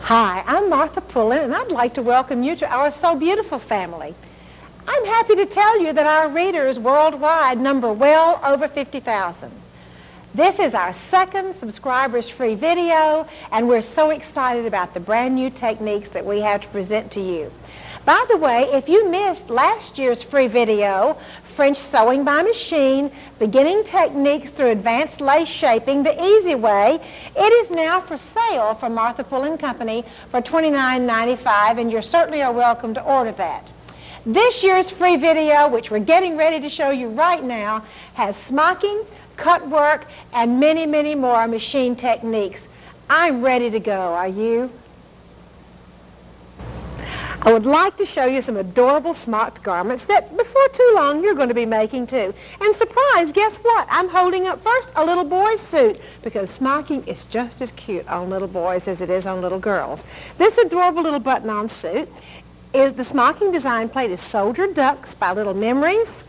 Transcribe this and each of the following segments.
Hi, I'm Martha Pullen, and I'd like to welcome you to our So Beautiful family. I'm happy to tell you that our readers worldwide number well over 50,000. This is our second subscribers-free video, and we're so excited about the brand new techniques that we have to present to you. By the way, if you missed last year's free video, French Sewing by Machine, Beginning Techniques through Advanced Lace Shaping the Easy Way, it is now for sale from Martha Pullen Company for $29.95, and you certainly are welcome to order that. This year's free video, which we're getting ready to show you right now, has smocking, cut work, and many, many more machine techniques. I'm ready to go. Are you? I would like to show you some adorable smocked garments that before too long you're going to be making too. And surprise, guess what? I'm holding up first a little boy's suit because smocking is just as cute on little boys as it is on little girls. This adorable little button-on suit is the smocking design plate is Soldier Ducks by Little Memories.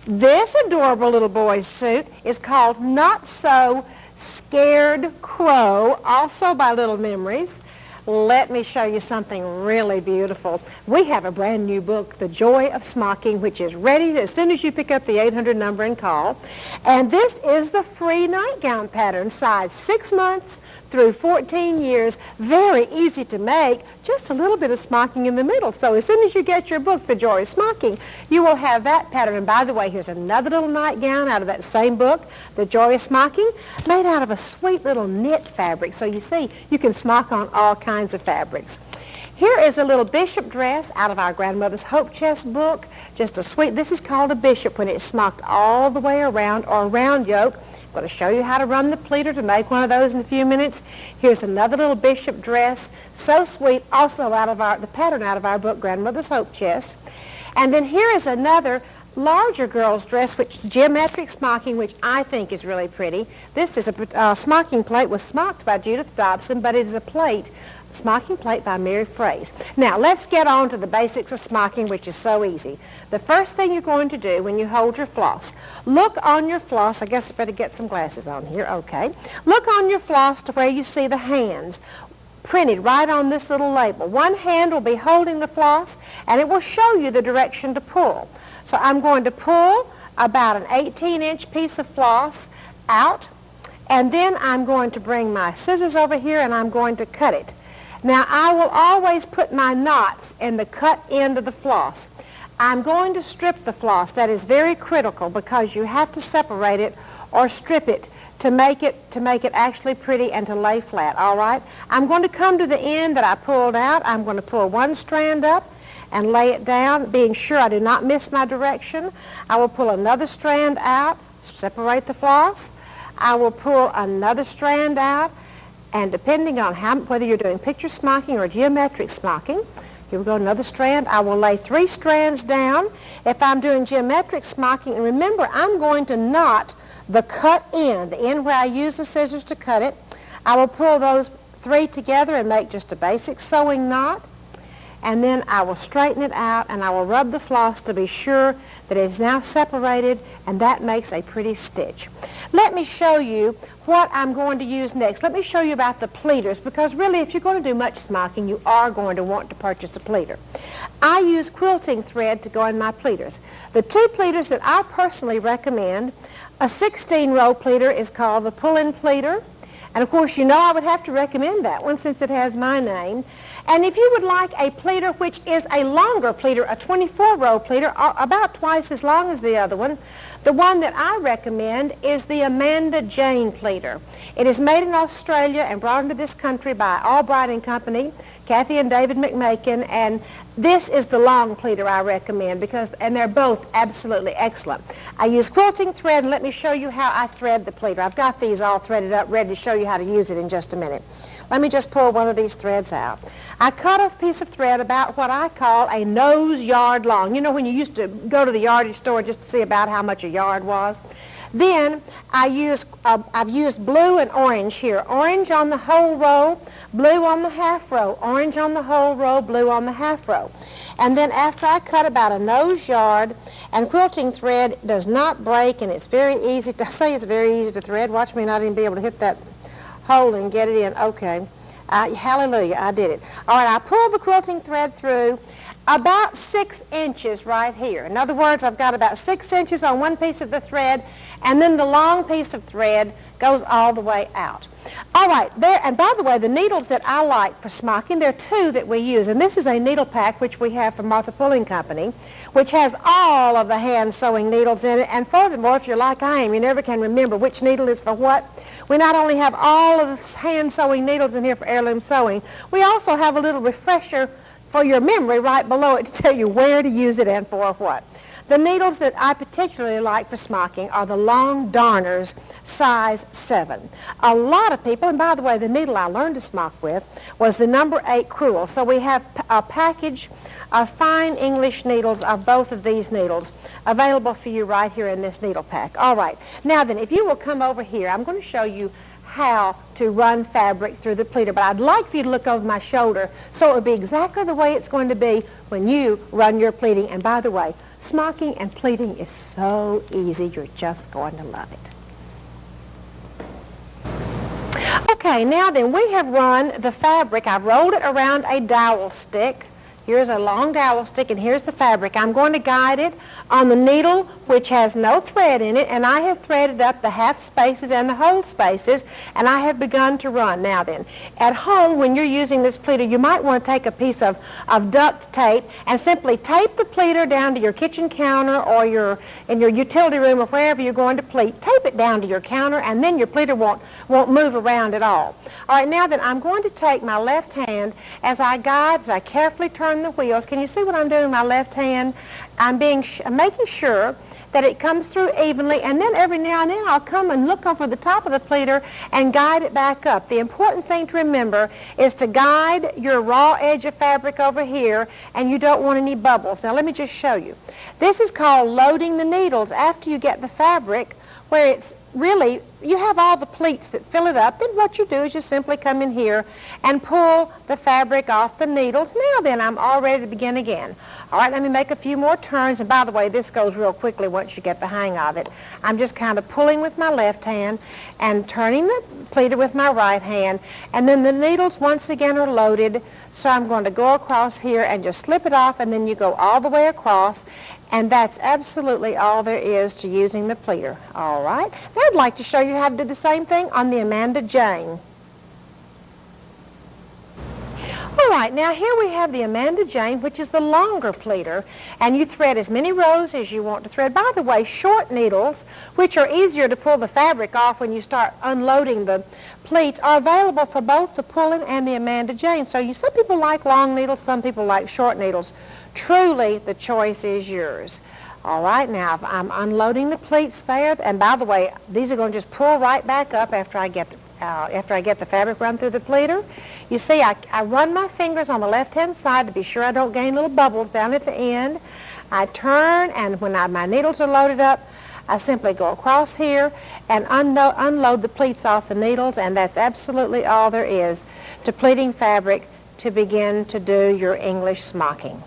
This adorable little boy's suit is called Not So Scared Crow, also by Little Memories. Let me show you something really beautiful. We have a brand new book, The Joy of Smocking, which is ready as soon as you pick up the 800 number and call. And this is the free nightgown pattern, size 6 months through 14 years. Very easy to make, just a little bit of smocking in the middle. So as soon as you get your book, The Joy of Smocking, you will have that pattern. And by the way, here's another little nightgown out of that same book, The Joy of Smocking, made out of a sweet little knit fabric. So you see, you can smock on all kinds of fabrics. Here is a little bishop dress out of our Grandmother's Hope Chest book. Just a sweet, this is called a bishop when it's smocked all the way around, or a round yoke. I'm going to show you how to run the pleater to make one of those in a few minutes. Here's another little bishop dress, so sweet, also out of the pattern out of our book, Grandmother's Hope Chest. And then here is another larger girl's dress, which geometric smocking, which I think is really pretty. This is a smocking plate, was smocked by Judith Dobson, but it is a plate, smocking plate by Mary Fraze. Now let's get on to the basics of smocking, which is so easy. The first thing you're going to do when you hold your floss, look on your floss. I guess I better get some glasses on here. Okay. Look on your floss to where you see the hands printed right on this little label. One hand will be holding the floss, and it will show you the direction to pull. So I'm going to pull about an 18-inch piece of floss out, and then I'm going to bring my scissors over here and I'm going to cut it. Now I will always put my knots in the cut end of the floss. I'm going to strip the floss. That is very critical because you have to separate it or strip it to make it actually pretty and to lay flat, all right? I'm going to come to the end that I pulled out. I'm going to pull one strand up and lay it down, being sure I do not miss my direction. I will pull another strand out, separate the floss. I will pull another strand out, and depending on whether you're doing picture smocking or geometric smocking, here we go, another strand. I will lay 3 strands down. If I'm doing geometric smocking, and remember, I'm going to knot the cut end, the end where I use the scissors to cut it. I will pull those 3 together and make just a basic sewing knot. And then I will straighten it out, and I will rub the floss to be sure that it is now separated, and that makes a pretty stitch. Let me show you what I'm going to use next. Let me show you about the pleaters, because really if you're going to do much smocking, you are going to want to purchase a pleater. I use quilting thread to go in my pleaters. The 2 pleaters that I personally recommend, a 16-row pleater is called the pull-in pleater. And of course, you know I would have to recommend that one since it has my name. And if you would like a pleater which is a longer pleater, a 24-row pleater, about twice as long as the other one, the one that I recommend is the Amanda Jane pleater. It is made in Australia and brought into this country by Albright & Company, Kathy and David McMakin, and this is the long pleater I recommend and they're both absolutely excellent. I use quilting thread, and let me show you how I thread the pleater. I've got these all threaded up, ready to show you how to use it in just a minute. Let me just pull one of these threads out. I cut a piece of thread about what I call a nose yard long. You know when you used to go to the yardage store just to see about how much a yard was? Then I've used blue and orange here. Orange on the whole row, blue on the half row. Orange on the whole row, blue on the half row. And then after I cut about a nose yard, and quilting thread does not break, and it's very easy. I say it's very easy to thread. Watch me not even be able to hit that hole and get it in. Okay. Hallelujah, I did it. All right, I pulled the quilting thread through about 6 inches right here. In other words, I've got about 6 inches on one piece of the thread, and then the long piece of thread goes all the way out. All right, there, and by the way, the needles that I like for smocking, there are 2 that we use, and this is a needle pack which we have from Martha Pulling Company, which has all of the hand sewing needles in it, and furthermore, if you're like I am, you never can remember which needle is for what. We not only have all of the hand sewing needles in here for heirloom sewing, we also have a little refresher for your memory right below it to tell you where to use it and for what. The needles that I particularly like for smocking are the long darners, size 7. A lot of people, and by the way, the needle I learned to smock with was the number 8 crewel. So we have a package of fine English needles of both of these needles available for you right here in this needle pack. All right, now then, if you will come over here, I'm going to show you how to run fabric through the pleater, but I'd like for you to look over my shoulder so it would be exactly the way it's going to be when you run your pleating. And by the way, smocking and pleating is so easy, you're just going to love it. Okay, now then, we have run the fabric. I've rolled it around a dowel stick. Here's a long dowel stick, and here's the fabric. I'm going to guide it on the needle which has no thread in it, and I have threaded up the half spaces and the whole spaces, and I have begun to run. Now then, at home, when you're using this pleater, you might want to take a piece of duct tape and simply tape the pleater down to your kitchen counter or in your utility room or wherever you're going to pleat. Tape it down to your counter, and then your pleater won't move around at all. All right, now then, I'm going to take my left hand as I guide, as I carefully turn the wheels. Can you see what I'm doing with my left hand? I'm making sure that it comes through evenly, and then every now and then I'll come and look over the top of the pleater and guide it back up. The important thing to remember is to guide your raw edge of fabric over here, and you don't want any bubbles. Now let me just show you. This is called loading the needles. After you get the fabric where it's really, you have all the pleats that fill it up, then what you do is you simply come in here and pull the fabric off the needles. Now then, I'm all ready to begin again. All right, let me make a few more turns, and by the way, this goes real quickly once you get the hang of it. I'm just kind of pulling with my left hand and turning the pleater with my right hand, and then the needles once again are loaded, so I'm going to go across here and just slip it off, and then you go all the way across, and that's absolutely all there is to using the pleater. All right, now I'd like to show you how to do the same thing on the Amanda Jane. All right, now here we have the Amanda Jane, which is the longer pleater, and you thread as many rows as you want to thread. By the way, short needles, which are easier to pull the fabric off when you start unloading the pleats, are available for both the Pulling and the Amanda Jane. So some people like long needles, some people like short needles. Truly, the choice is yours. All right, now I'm unloading the pleats there, and by the way, these are going to just pull right back up after I get the fabric run through the pleater. You see, I run my fingers on the left-hand side to be sure I don't gain little bubbles down at the end. I turn, and when my needles are loaded up, I simply go across here and unload the pleats off the needles, and that's absolutely all there is to pleating fabric to begin to do your English smocking.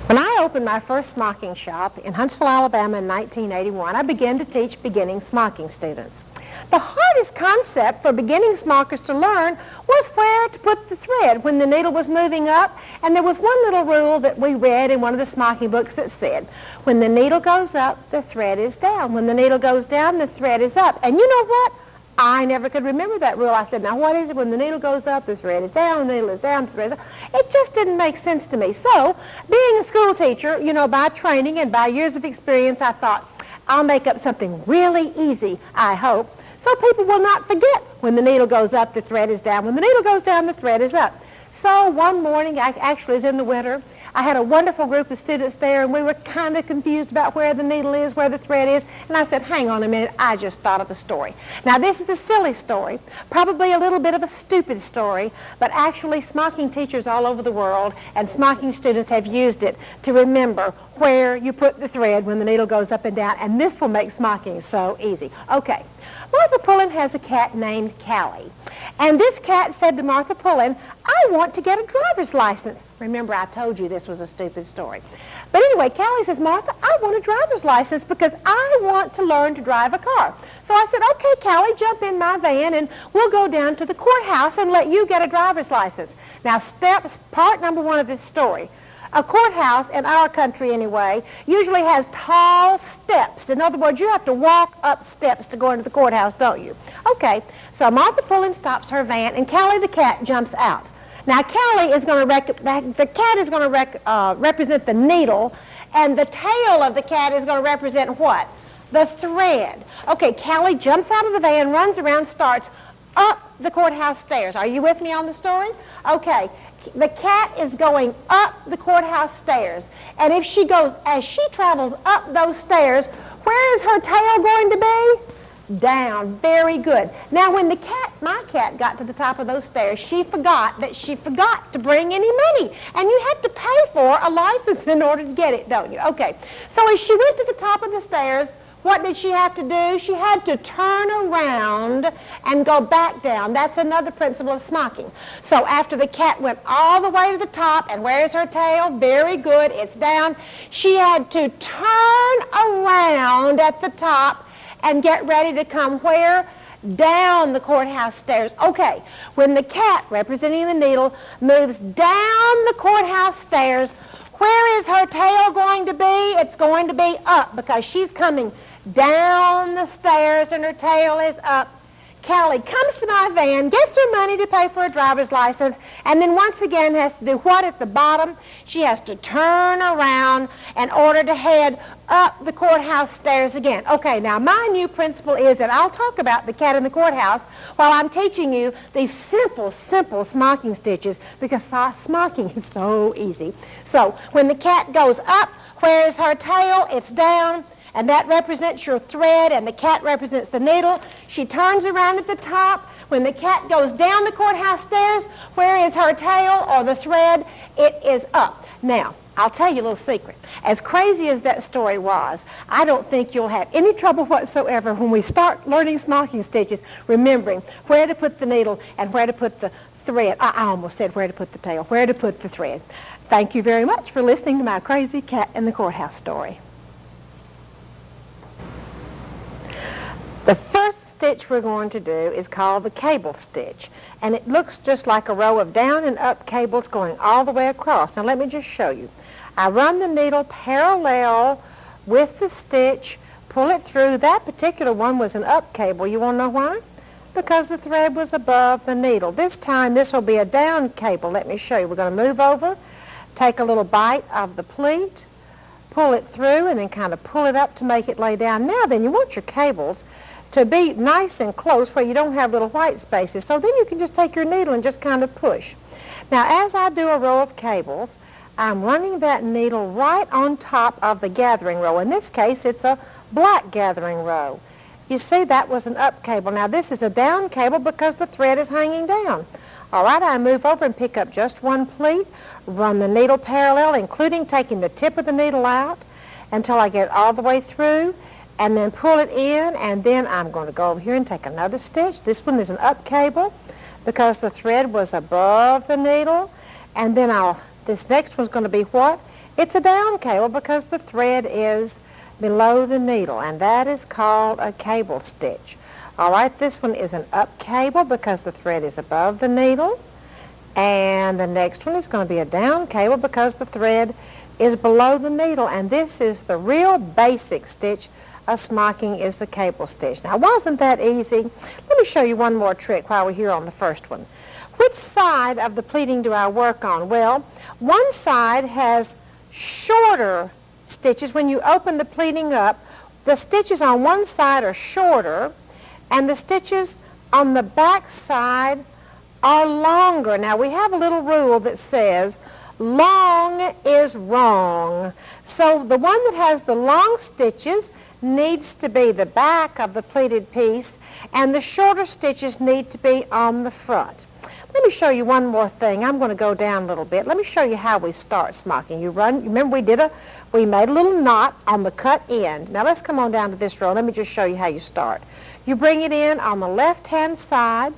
When I opened my first smocking shop in Huntsville, Alabama in 1981, I began to teach beginning smocking students. The hardest concept for beginning smockers to learn was where to put the thread when the needle was moving up, and there was one little rule that we read in one of the smocking books that said, when the needle goes up, the thread is down. When the needle goes down, the thread is up. And you know what? I never could remember that rule. I said, now what is it? When the needle goes up, the thread is down, the needle is down, the thread is up. It just didn't make sense to me. So, being a school teacher, by training and by years of experience, I thought, I'll make up something really easy, I hope, so people will not forget when the needle goes up, the thread is down. When the needle goes down, the thread is up. So one morning, actually it was in the winter, I had a wonderful group of students there, and we were kind of confused about where the needle is, where the thread is, and I said, hang on a minute, I just thought of a story. Now this is a silly story, probably a little bit of a stupid story, but actually smocking teachers all over the world and smocking students have used it to remember where you put the thread when the needle goes up and down, and this will make smocking so easy. Okay, Martha Pullen has a cat named Callie. And this cat said to Martha Pullen, I want to get a driver's license. Remember, I told you this was a stupid story. But anyway, Callie says, Martha, I want a driver's license because I want to learn to drive a car. So I said, okay, Callie, jump in my van and we'll go down to the courthouse and let you get a driver's license. Now, part number one of this story. A courthouse, in our country anyway, usually has tall steps. In other words, you have to walk up steps to go into the courthouse, don't you? Okay, so Martha Pullen stops her van and Callie the cat jumps out. Now, Callie is going to represent the needle, and the tail of the cat is going to represent what? The thread. Okay, Callie jumps out of the van, runs around, starts up the courthouse stairs. Are you with me on the story? Okay, the cat is going up the courthouse stairs, and as she travels up those stairs, where is her tail going to be? Down. Very good. Now, when my cat got to the top of those stairs, she forgot to bring any money. And you have to pay for a license in order to get it, don't you? Okay. So as she went to the top of the stairs, what did she have to do? She had to turn around and go back down. That's another principle of smocking. So after the cat went all the way to the top, and where's her tail? Very good. It's down. She had to turn around at the top and get ready to come where? Down the courthouse stairs. Okay, when the cat, representing the needle, moves down the courthouse stairs, where is her tail going to be? It's going to be up because she's coming down the stairs and her tail is up. Callie comes to my van, gets her money to pay for a driver's license, and then once again has to do what at the bottom? She has to turn around in order to head up the courthouse stairs again. Okay, now my new principle is that I'll talk about the cat in the courthouse while I'm teaching you these simple smocking stitches because smocking is so easy. So when the cat goes up, where is her tail? It's down. And that represents your thread, and the cat represents the needle. She turns around at the top. When the cat goes down the courthouse stairs, where is her tail or the thread? It is up. Now, I'll tell you a little secret. As crazy as that story was, I don't think you'll have any trouble whatsoever when we start learning smocking stitches, remembering where to put the needle and where to put the thread. I almost said where to put the tail, where to put the thread. Thank you very much for listening to my crazy cat in the courthouse story. The first stitch we're going to do is called the cable stitch, and it looks just like a row of down and up cables going all the way across. Now let me just show you. I run the needle parallel with the stitch, pull it through. That particular one was an up cable. You want to know why? Because the thread was above the needle. This time this will be a down cable. Let me show you. We're going to move over, take a little bite of the pleat, pull it through, and then kind of pull it up to make it lay down. Now then, you want your cables to be nice and close where you don't have little white spaces. So then you can just take your needle and just kind of push. Now as I do a row of cables, I'm running that needle right on top of the gathering row. In this case, it's a black gathering row. You see, that was an up cable. Now this is a down cable because the thread is hanging down. All right, I move over and pick up just one pleat, run the needle parallel, including taking the tip of the needle out until I get all the way through, and then pull it in, and then I'm going to go over here and take another stitch. This one is an up cable because the thread was above the needle, and then this next one's going to be what? It's a down cable because the thread is below the needle, and that is called a cable stitch. All right, this one is an up cable because the thread is above the needle, and the next one is going to be a down cable because the thread is below the needle, and this is the real basic stitch of smocking, is the cable stitch. Now, wasn't that easy? Let me show you one more trick while we're here on the first one. Which side of the pleating do I work on? Well, one side has shorter stitches. When you open the pleating up, the stitches on one side are shorter, and the stitches on the back side are longer. Now, we have a little rule that says long is wrong. So the one that has the long stitches needs to be the back of the pleated piece, and the shorter stitches need to be on the front. Let me show you one more thing. I'm going to go down a little bit. Let me show you how we start smocking. Remember we made a little knot on the cut end. Now let's come on down to this row. Let me just show you how you start. You bring it in on the left-hand side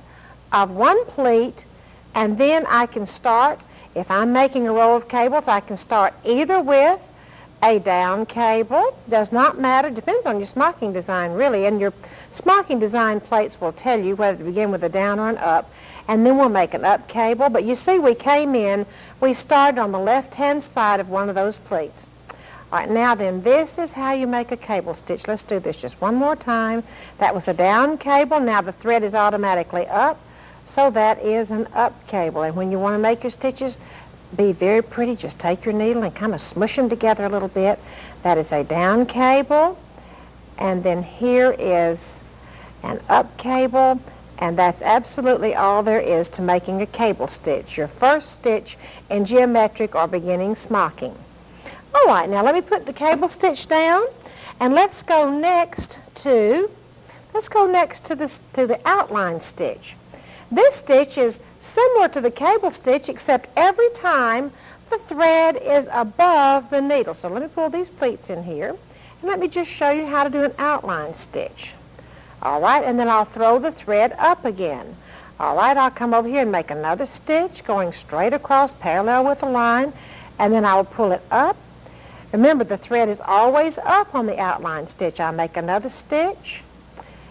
of one pleat, and then I can start, if I'm making a row of cables, I can start either with a down cable, does not matter, depends on your smocking design really, and your smocking design plates will tell you whether to begin with a down or an up, and then we'll make an up cable. But you see, we came in, we started on the left-hand side of one of those pleats. All right, now then, this is how you make a cable stitch. Let's do this just one more time. That was a down cable. Now the thread is automatically up, so that is an up cable. And when you want to make your stitches be very pretty, just take your needle and kind of smush them together a little bit. That is a down cable, and then here is an up cable, and that's absolutely all there is to making a cable stitch, your first stitch in geometric or beginning smocking. All right, now let me put the cable stitch down, and let's go next to the outline stitch. This stitch is similar to the cable stitch, except every time the thread is above the needle. So let me pull these pleats in here, and let me just show you how to do an outline stitch. All right, and then I'll throw the thread up again. All right, I'll come over here and make another stitch going straight across parallel with the line, and then I will pull it up. Remember, the thread is always up on the outline stitch. I'll make another stitch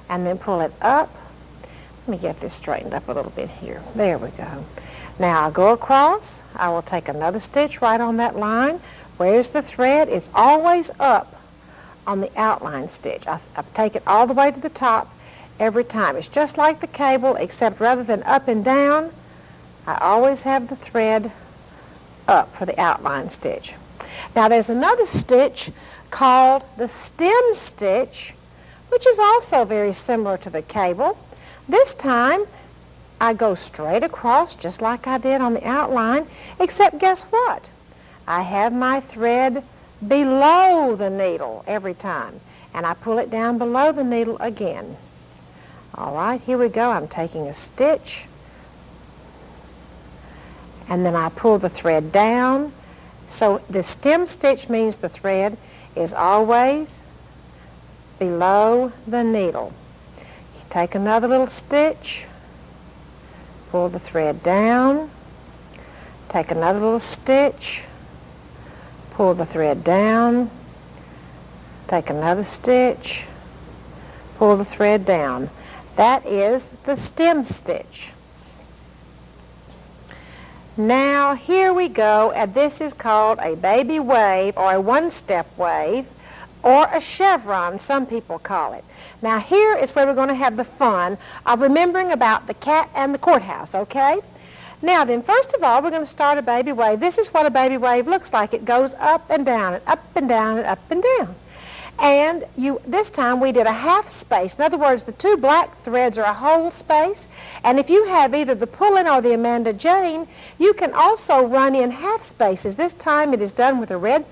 and then pull it up. Let me get this straightened up a little bit here. There we go. Now I'll go across. I will take another stitch right on that line. Where's the thread? It's always up on the outline stitch. I take it all the way to the top every time. It's just like the cable, except rather than up and down, I always have the thread up for the outline stitch. Now there's another stitch called the stem stitch, which is also very similar to the cable. This time I go straight across just like I did on the outline, except guess what? I have my thread below the needle every time, and I pull it down below the needle again. All right, here we go. I'm taking a stitch, and then I pull the thread down. So the stem stitch means the thread is always below the needle. You take another little stitch, pull the thread down, take another little stitch, pull the thread down, take another stitch, pull the thread down. That is the stem stitch. Now here we go, and this is called a baby wave or a one-step wave or a chevron, some people call it. Now here is where we're going to have the fun of remembering about the cat and the courthouse, okay? Now then, first of all, we're going to start a baby wave. This is what a baby wave looks like. It goes up and down and up and down and up and down. And this time we did a half space. In other words, the two black threads are a whole space. And if you have either the Pull-In or the Amanda Jane, you can also run in half spaces. This time it is done with the red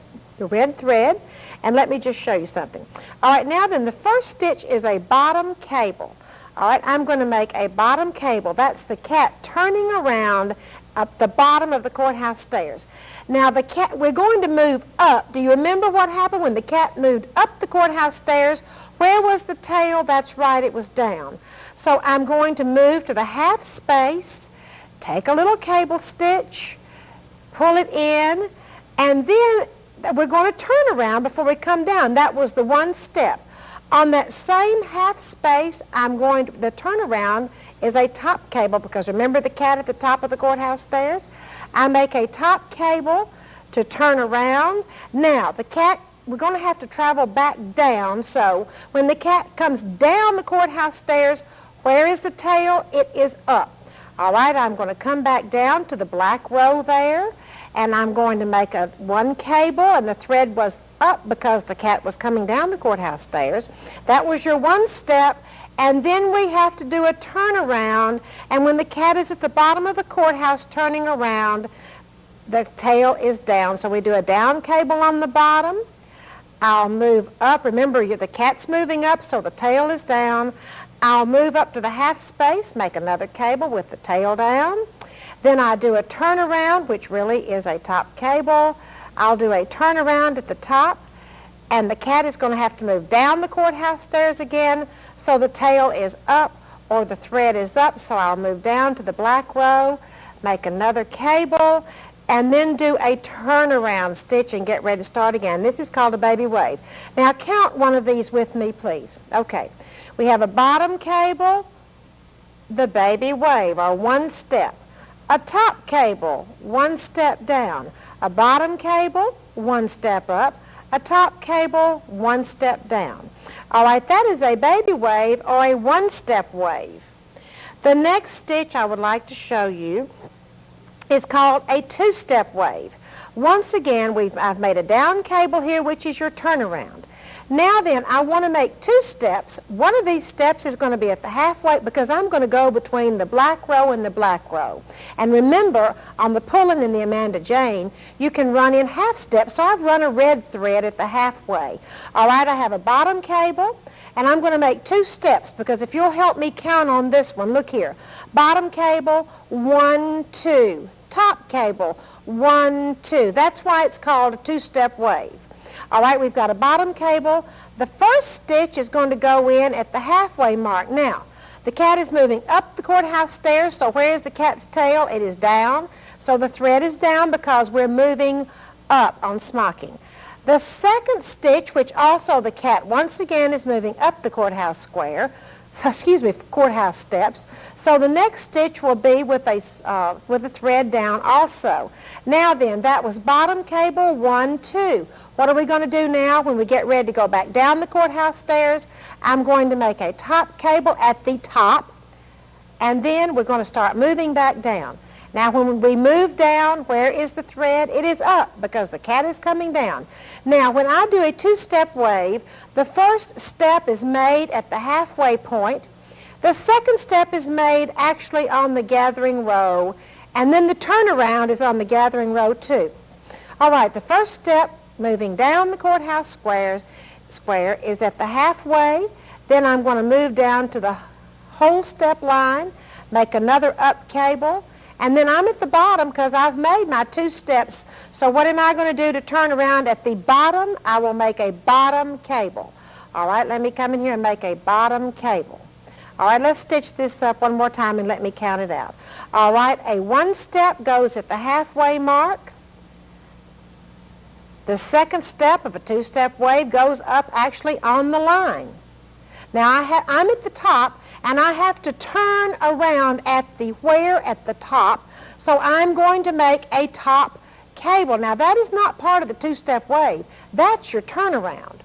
thread. And let me just show you something. All right, now then, the first stitch is a bottom cable. All right, I'm going to make a bottom cable. That's the cat turning around up the bottom of the courthouse stairs. Now the cat, we're going to move up. Do you remember what happened when the cat moved up the courthouse stairs? Where was the tail? That's right, it was down. So I'm going to move to the half space, take a little cable stitch, pull it in, and then we're going to turn around before we come down. That was the one step. On that same half space, the turnaround is a top cable, because remember the cat at the top of the courthouse stairs? I make a top cable to turn around. Now, the cat, we're going to have to travel back down, so when the cat comes down the courthouse stairs, where is the tail? It is up. All right, I'm going to come back down to the black row there, and I'm going to make one cable, and the thread was up because the cat was coming down the courthouse stairs. That was your one step, and then we have to do a turnaround, and when the cat is at the bottom of the courthouse turning around, the tail is down. So we do a down cable on the bottom. I'll move up. Remember, the cat's moving up, so the tail is down. I'll move up to the half space, make another cable with the tail down. Then I do a turnaround, which really is a top cable. I'll do a turnaround at the top, and the cat is going to have to move down the courthouse stairs again, so the tail is up or the thread is up, so I'll move down to the black row, make another cable, and then do a turnaround stitch and get ready to start again. This is called a baby wave. Now count one of these with me, please. Okay, we have a bottom cable, the baby wave, or one step. A top cable, one step down. A bottom cable, one step up. A top cable, one step down. All right, that is a baby wave or a one-step wave. The next stitch I would like to show you is called a two-step wave. Once again, I've made a down cable here, which is your turnaround. Now then, I want to make two steps. One of these steps is going to be at the halfway because I'm going to go between the black row and the black row. And remember, on the pulling in the Amanda Jane, you can run in half steps. So I've run a red thread at the halfway. All right, I have a bottom cable, and I'm going to make two steps because if you'll help me count on this one, look here. Bottom cable, 1, 2. Top cable, 1, 2. That's why it's called a two-step wave. All right, we've got a bottom cable. The first stitch is going to go in at the halfway mark. Now, the cat is moving up the courthouse stairs, so where is the cat's tail? It is down. So the thread is down because we're moving up on smocking. The second stitch, which also the cat once again is moving up the courthouse square, courthouse steps. So the next stitch will be with a thread down also. Now then, that was bottom cable, 1, 2. What are we going to do now when we get ready to go back down the courthouse stairs? I'm going to make a top cable at the top, and then we're going to start moving back down. Now when we move down, where is the thread? It is up because the cat is coming down. Now when I do a two-step wave, the first step is made at the halfway point. The second step is made actually on the gathering row, and then the turnaround is on the gathering row too. All right, the first step, moving down the courthouse square, is at the halfway. Then I'm going to move down to the whole step line, make another up cable, and then I'm at the bottom because I've made my two steps. So what am I going to do to turn around at the bottom? I will make a bottom cable. All right, let me come in here and make a bottom cable. All right, let's stitch this up one more time and let me count it out. All right, a one step goes at the halfway mark. The second step of a two-step wave goes up actually on the line. Now I'm at the top, and I have to turn around at the top, so I'm going to make a top cable. Now that is not part of the two-step wave. That's your turnaround.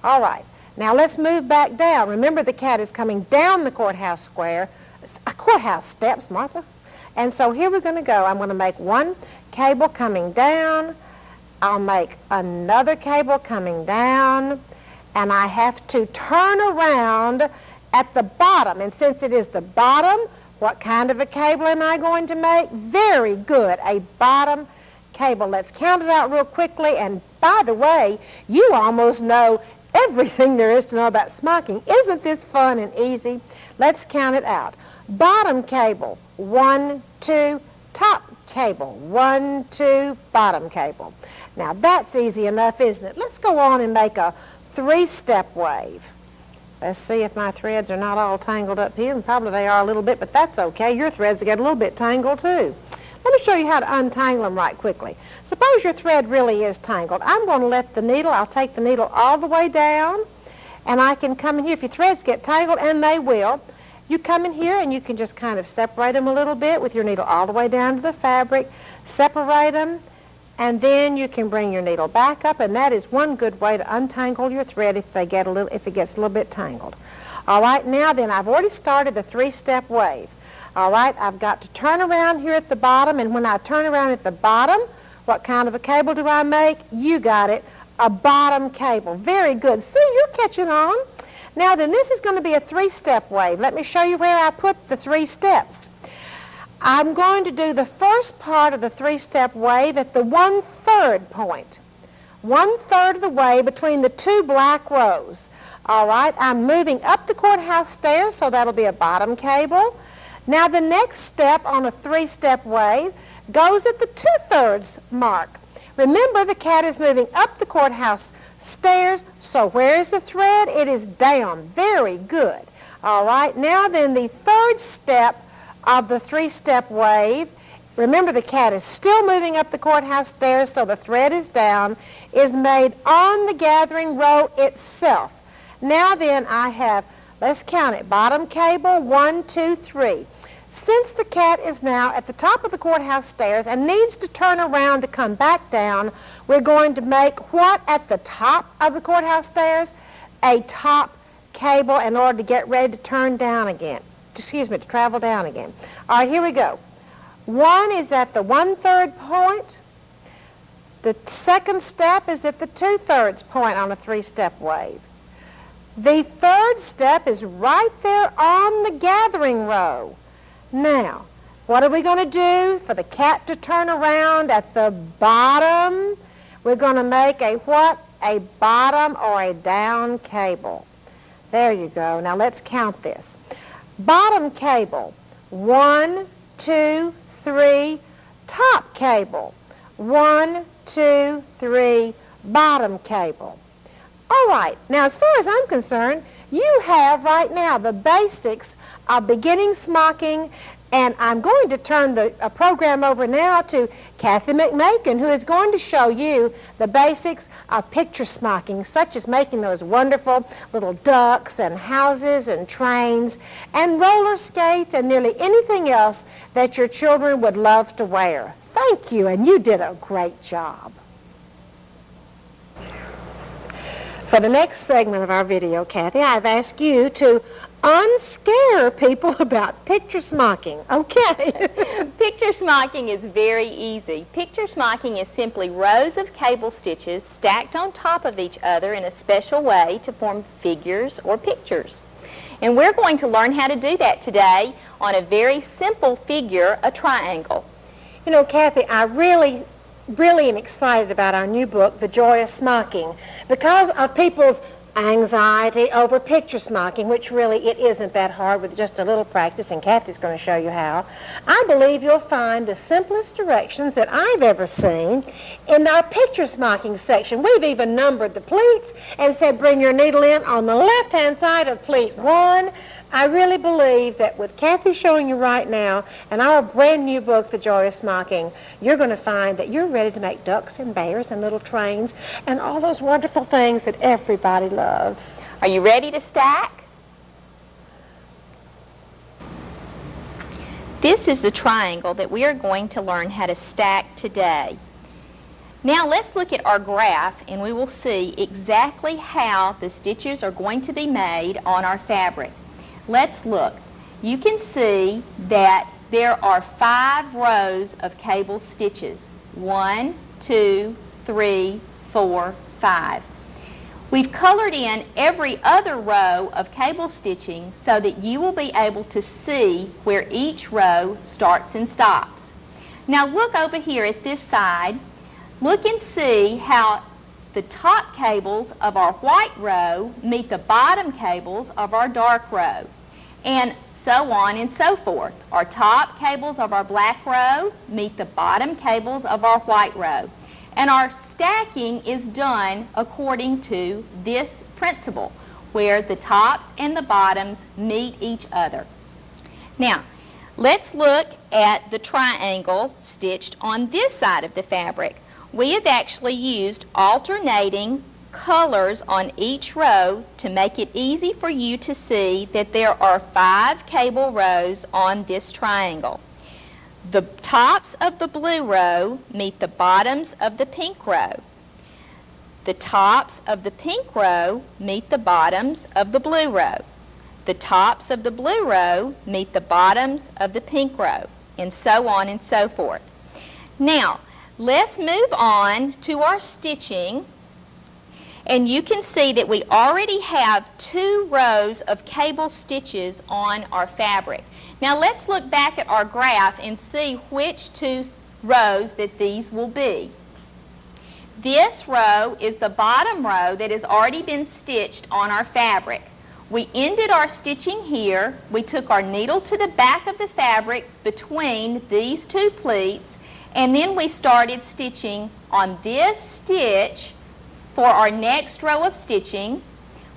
All right, now let's move back down. Remember, the cat is coming down the courthouse steps, Martha. And so here we're going to go. I'm going to make one cable coming down. I'll make another cable coming down, and I have to turn around at the bottom. And since it is the bottom, what kind of a cable am I going to make? Very good, a bottom cable. Let's count it out real quickly. And by the way, you almost know everything there is to know about smocking. Isn't this fun and easy? Let's count it out. Bottom cable, 1, 2, top cable, 1, 2, bottom cable. Now that's easy enough, isn't it? Let's go on and make a three-step wave. Let's see if my threads are not all tangled up here, and probably they are a little bit, but that's okay. Your threads will get a little bit tangled too. Let me show you how to untangle them right quickly. Suppose your thread really is tangled. I'm going to let the needle, I'll take the needle all the way down, and I can come in here. If your threads get tangled, and they will, you come in here and you can just kind of separate them a little bit with your needle all the way down to the fabric, separate them, and then you can bring your needle back up, and that is one good way to untangle your thread if it gets a little bit tangled. All right, now then, I've already started the three-step wave. All right, I've got to turn around here at the bottom, and when I turn around at the bottom, what kind of a cable do I make? You got it, a bottom cable. Very good. See, you're catching on. Now then, this is going to be a three-step wave. Let me show you where I put the three steps. I'm going to do the first part of the three-step wave at the 1/3 point. 1/3 of the way between the two black rows. All right, I'm moving up the courthouse stairs, so that'll be a bottom cable. Now the next step on a three-step wave goes at the 2/3 mark. Remember, the cat is moving up the courthouse stairs, so where is the thread? It is down. Very good. All right, now then the third third step of the three-step wave. Remember, the cat is still moving up the courthouse stairs, so the thread is down, is made on the gathering row itself. Now then, I have, let's count it, bottom cable, 1, 2, 3. Since the cat is now at the top of the courthouse stairs and needs to turn around to come back down, we're going to make what at the top of the courthouse stairs? A top cable in order to get ready to turn down again. Excuse me, to travel down again. All right, here we go. 1 is at the 1/3 point. The second step is at the 2/3 point on a three-step wave. The third step is right there on the gathering row. Now, what are we going to do for the cat to turn around at the bottom? We're going to make a what? A bottom or a down cable. There you go. Now let's count this. Bottom cable, 1, 2, 3, top cable, 1, 2, 3, bottom cable. All right, now as far as I'm concerned, you have right now the basics of beginning smocking, and I'm going to turn the program over now to Kathy McMakin, who is going to show you the basics of picture smocking, such as making those wonderful little ducks and houses and trains and roller skates and nearly anything else that your children would love to wear. Thank you, and you did a great job. For the next segment of our video, Kathy, I've asked you to unscare people about picture smocking. Okay. Picture smocking is very easy. Picture smocking is simply rows of cable stitches stacked on top of each other in a special way to form figures or pictures. And we're going to learn how to do that today on a very simple figure, a triangle. You know, Kathy, I really am excited about our new book, The Joy of Smocking, because of people's anxiety over picture smocking, which really it isn't that hard with just a little practice, and Kathy's going to show you how. I believe you'll find the simplest directions that I've ever seen in our picture smocking section. We've even numbered the pleats and said bring your needle in on the left-hand side of pleat 1. I really believe that with Kathy showing you right now and our brand new book, The Joy of Smocking, you're going to find that you're ready to make ducks and bears and little trains and all those wonderful things that everybody loves. Are you ready to stack? This is the triangle that we are going to learn how to stack today. Now let's look at our graph and we will see exactly how the stitches are going to be made on our fabric. Let's look. You can see that there are 5 rows of cable stitches. 1, 2, 3, 4, 5. We've colored in every other row of cable stitching so that you will be able to see where each row starts and stops. Now look over here at this side. Look and see how the top cables of our white row meet the bottom cables of our dark row, and so on and so forth. Our top cables of our black row meet the bottom cables of our white row. And our stacking is done according to this principle, where the tops and the bottoms meet each other. Now, let's look at the triangle stitched on this side of the fabric. We have actually used alternating colors on each row to make it easy for you to see that there are 5 cable rows on this triangle. The tops of the blue row meet the bottoms of the pink row. The tops of the pink row meet the bottoms of the blue row. The tops of the blue row meet the bottoms of the pink row, and so on and so forth. Now, let's move on to our stitching, and you can see that we already have 2 rows of cable stitches on our fabric. Now let's look back at our graph and see which 2 rows that these will be. This row is the bottom row that has already been stitched on our fabric. We ended our stitching here. We took our needle to the back of the fabric between these 2 pleats, and then we started stitching on this stitch for our next row of stitching.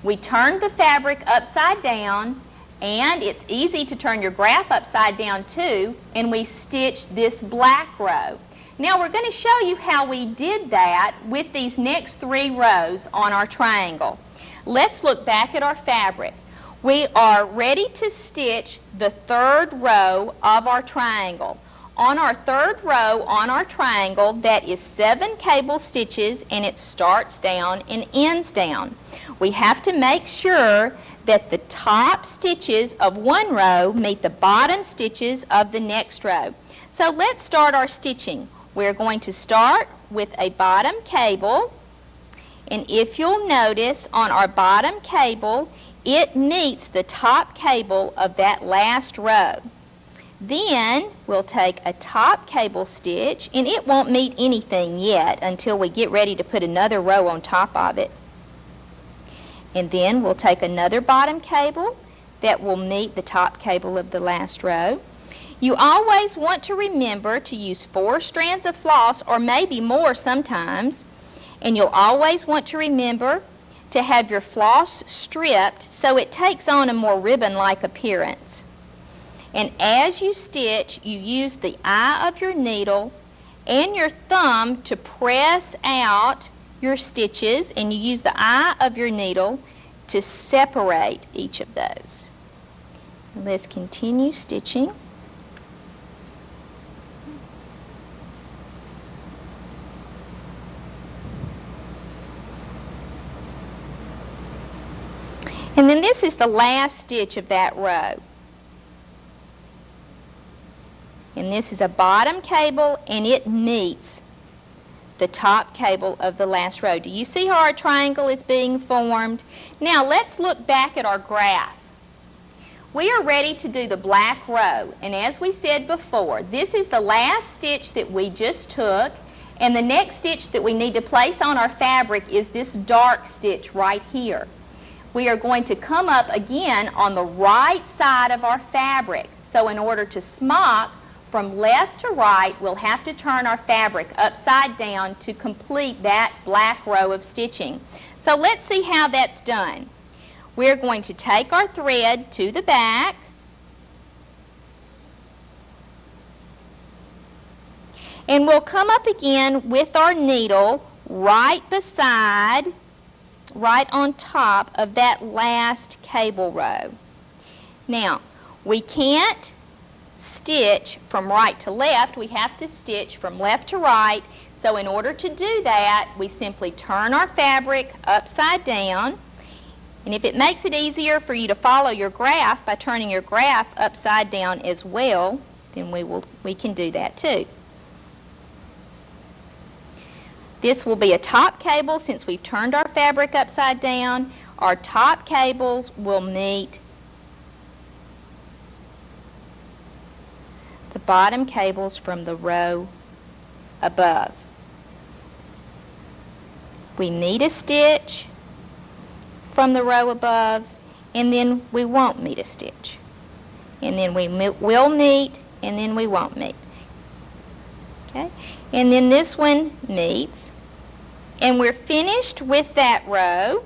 We turned the fabric upside down, And it's easy to turn your graph upside down too, and we stitch this black row. Now we're going to show you how we did that with these next 3 rows on our triangle. Let's look back at our fabric. We are ready to stitch the 3rd row of our triangle. On our 3rd row on our triangle, that is 7 cable stitches, and it starts down and ends down. We have to make sure that the top stitches of one row meet the bottom stitches of the next row. So let's start our stitching. We're going to start with a bottom cable, and if you'll notice on our bottom cable, it meets the top cable of that last row. Then we'll take a top cable stitch, and it won't meet anything yet until we get ready to put another row on top of it. And then we'll take another bottom cable that will meet the top cable of the last row. You always want to remember to use 4 strands of floss, or maybe more sometimes, and you'll always want to remember to have your floss stripped so it takes on a more ribbon-like appearance. And as you stitch, you use the eye of your needle and your thumb to press out your stitches, and you use the eye of your needle to separate each of those. Let's continue stitching. And then this is the last stitch of that row. And this is a bottom cable, and it meets the top cable of the last row. Do you see how our triangle is being formed? Now let's look back at our graph. We are ready to do the black row, and as we said before, this is the last stitch that we just took, and the next stitch that we need to place on our fabric is this dark stitch right here. We are going to come up again on the right side of our fabric. So in order to smock from left to right, we'll have to turn our fabric upside down to complete that black row of stitching. So let's see how that's done. We're going to take our thread to the back, and we'll come up again with our needle right on top of that last cable row. Now, we can't stitch from right to left, we have to stitch from left to right. So in order to do that, we simply turn our fabric upside down. And if it makes it easier for you to follow your graph by turning your graph upside down as well, then we can do that too. This will be a top cable since we've turned our fabric upside down. Our top cables will meet the bottom cables from the row above. We meet a stitch from the row above, and then we won't meet a stitch. And then we will meet, and then we won't meet. Okay? And then this one meets, and we're finished with that row.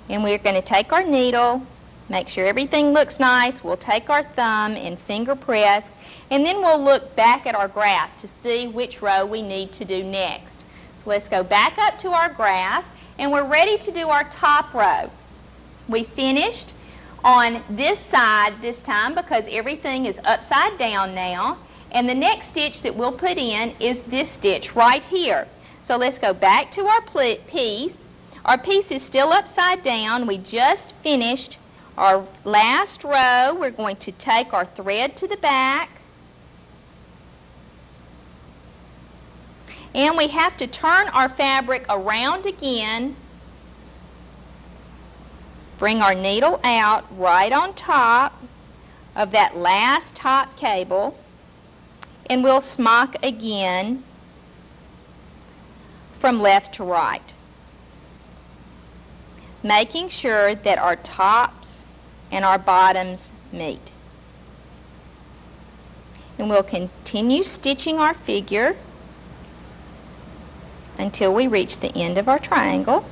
And we're going to take our needle, make sure everything looks nice. We'll take our thumb and finger press, and then we'll look back at our graph to see which row we need to do next. So let's go back up to our graph, and we're ready to do our top row. We finished on this side this time because everything is upside down now. And the next stitch that we'll put in is this stitch right here. So let's go back to our piece. Our piece is still upside down. We just finished our last row. We're going to take our thread to the back. And we have to turn our fabric around again. Bring our needle out right on top of that last top cable. And we'll smock again from left to right, making sure that our tops and our bottoms meet. And we'll continue stitching our figure until we reach the end of our triangle.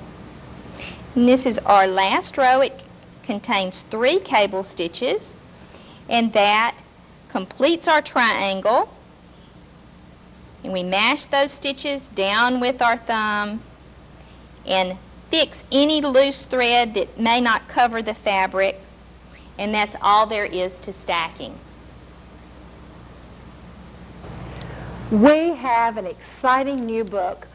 And this is our last row. It contains 3 cable stitches, and that completes our triangle. And we mash those stitches down with our thumb and fix any loose thread that may not cover the fabric, and that's all there is to stacking. We have an exciting new book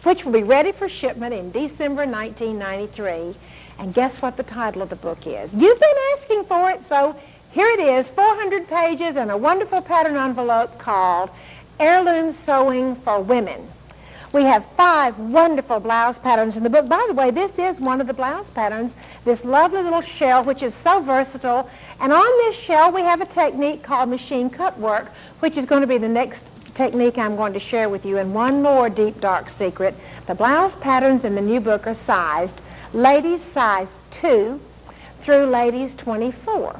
which will be ready for shipment in December 1993. And guess what the title of the book is? You've been asking for it, so here it is, 400 pages and a wonderful pattern envelope called Heirloom Sewing for Women. We have 5 wonderful blouse patterns in the book. By the way, this is one of the blouse patterns, this lovely little shell, which is so versatile. And on this shell, we have a technique called machine cut work, which is going to be the next technique I'm going to share with you. And one more deep, dark secret. The blouse patterns in the new book are sized, ladies size 2 through ladies 24.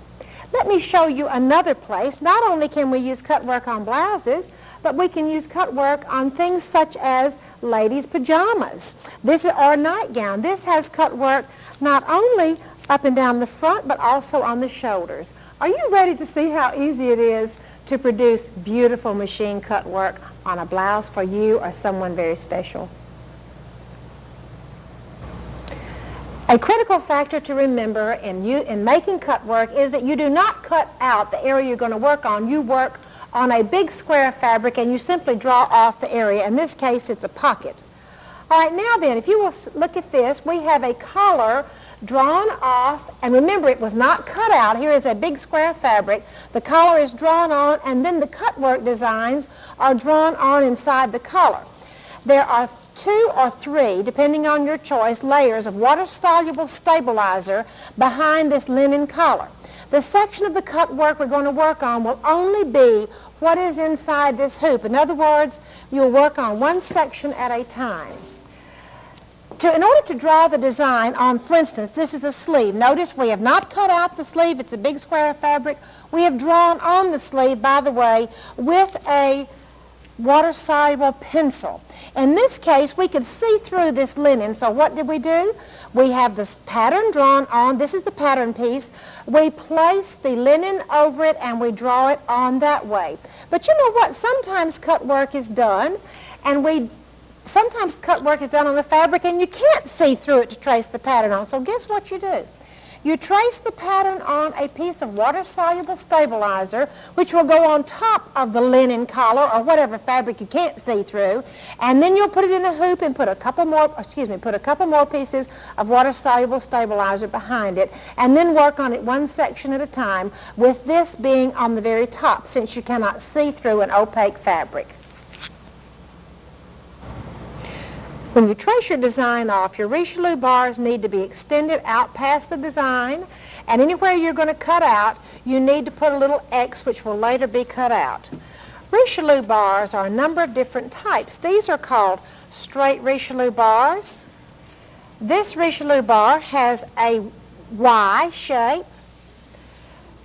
Let me show you another place. Not only can we use cut work on blouses, but we can use cut work on things such as ladies' pajamas. This is our nightgown. This has cut work not only up and down the front, but also on the shoulders. Are you ready to see how easy it is to produce beautiful machine cut work on a blouse for you or someone very special? A critical factor to remember in making cut work is that you do not cut out the area you're going to work on. You work on a big square of fabric and you simply draw off the area. In this case, it's a pocket. All right, now then, if you will look at this, we have a collar drawn off, and remember, it was not cut out. Here is a big square of fabric. The collar is drawn on, and then the cut work designs are drawn on inside the collar. There are 2 or 3, depending on your choice, layers of water-soluble stabilizer behind this linen collar. The section of the cut work we're going to work on will only be what is inside this hoop. In other words, you'll work on one section at a time. In order to draw the design on, for instance, this is a sleeve. Notice we have not cut out the sleeve. It's a big square of fabric. We have drawn on the sleeve, by the way, with a water-soluble pencil. In this case, we could see through this linen. So what did we do? We have this pattern drawn on. This is the pattern piece. We place the linen over it and we draw it on that way. But you know what? Sometimes cut work is done, and sometimes cut work is done on the fabric and you can't see through it to trace the pattern on. So guess what you do? You trace the pattern on a piece of water-soluble stabilizer, which will go on top of the linen collar or whatever fabric you can't see through, and then you'll put it in a hoop and put a couple more pieces of water-soluble stabilizer behind it, and then work on it one section at a time, with this being on the very top, since you cannot see through an opaque fabric. When you trace your design off, your Richelieu bars need to be extended out past the design, and anywhere you're going to cut out, you need to put a little X, which will later be cut out. Richelieu bars are a number of different types. These are called straight Richelieu bars. This Richelieu bar has a Y shape.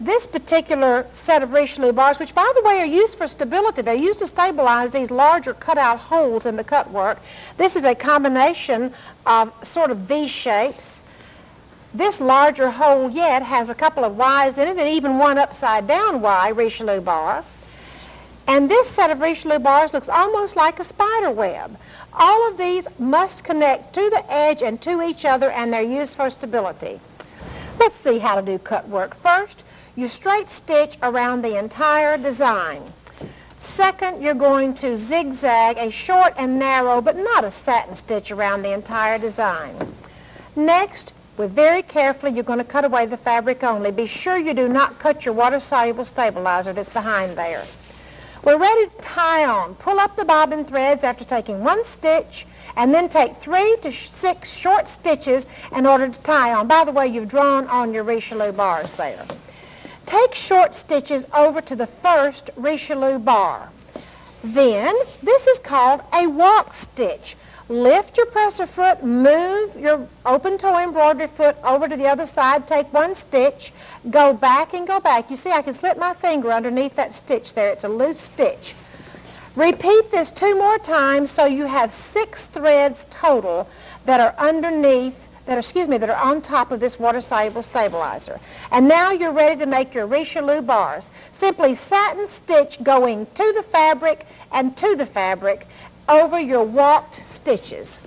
This particular set of Richelieu bars, which by the way are used for stability, they're used to stabilize these larger cutout holes in the cut work. This is a combination of sort of V shapes. This larger hole yet has a couple of Y's in it, and even one upside down Y Richelieu bar. And this set of Richelieu bars looks almost like a spider web. All of these must connect to the edge and to each other, and they're used for stability. Let's see how to do cut work. First, you straight stitch around the entire design. Second, you're going to zigzag a short and narrow, but not a satin stitch around the entire design. Next, very carefully, you're going to cut away the fabric only. Be sure you do not cut your water-soluble stabilizer that's behind there. We're ready to tie on. Pull up the bobbin threads after taking one stitch, and then take 3 to 6 short stitches in order to tie on. By the way, you've drawn on your Richelieu bars there. Take short stitches over to the first Richelieu bar. Then, this is called a walk stitch. Lift your presser foot, move your open toe embroidery foot over to the other side, take one stitch, go back and go back. You see, I can slip my finger underneath that stitch there. It's a loose stitch. Repeat this 2 more times so you have 6 threads total that are underneath that are on top of this water-soluble stabilizer. And now you're ready to make your Richelieu bars. Simply satin stitch going to the fabric and to the fabric over your walked stitches.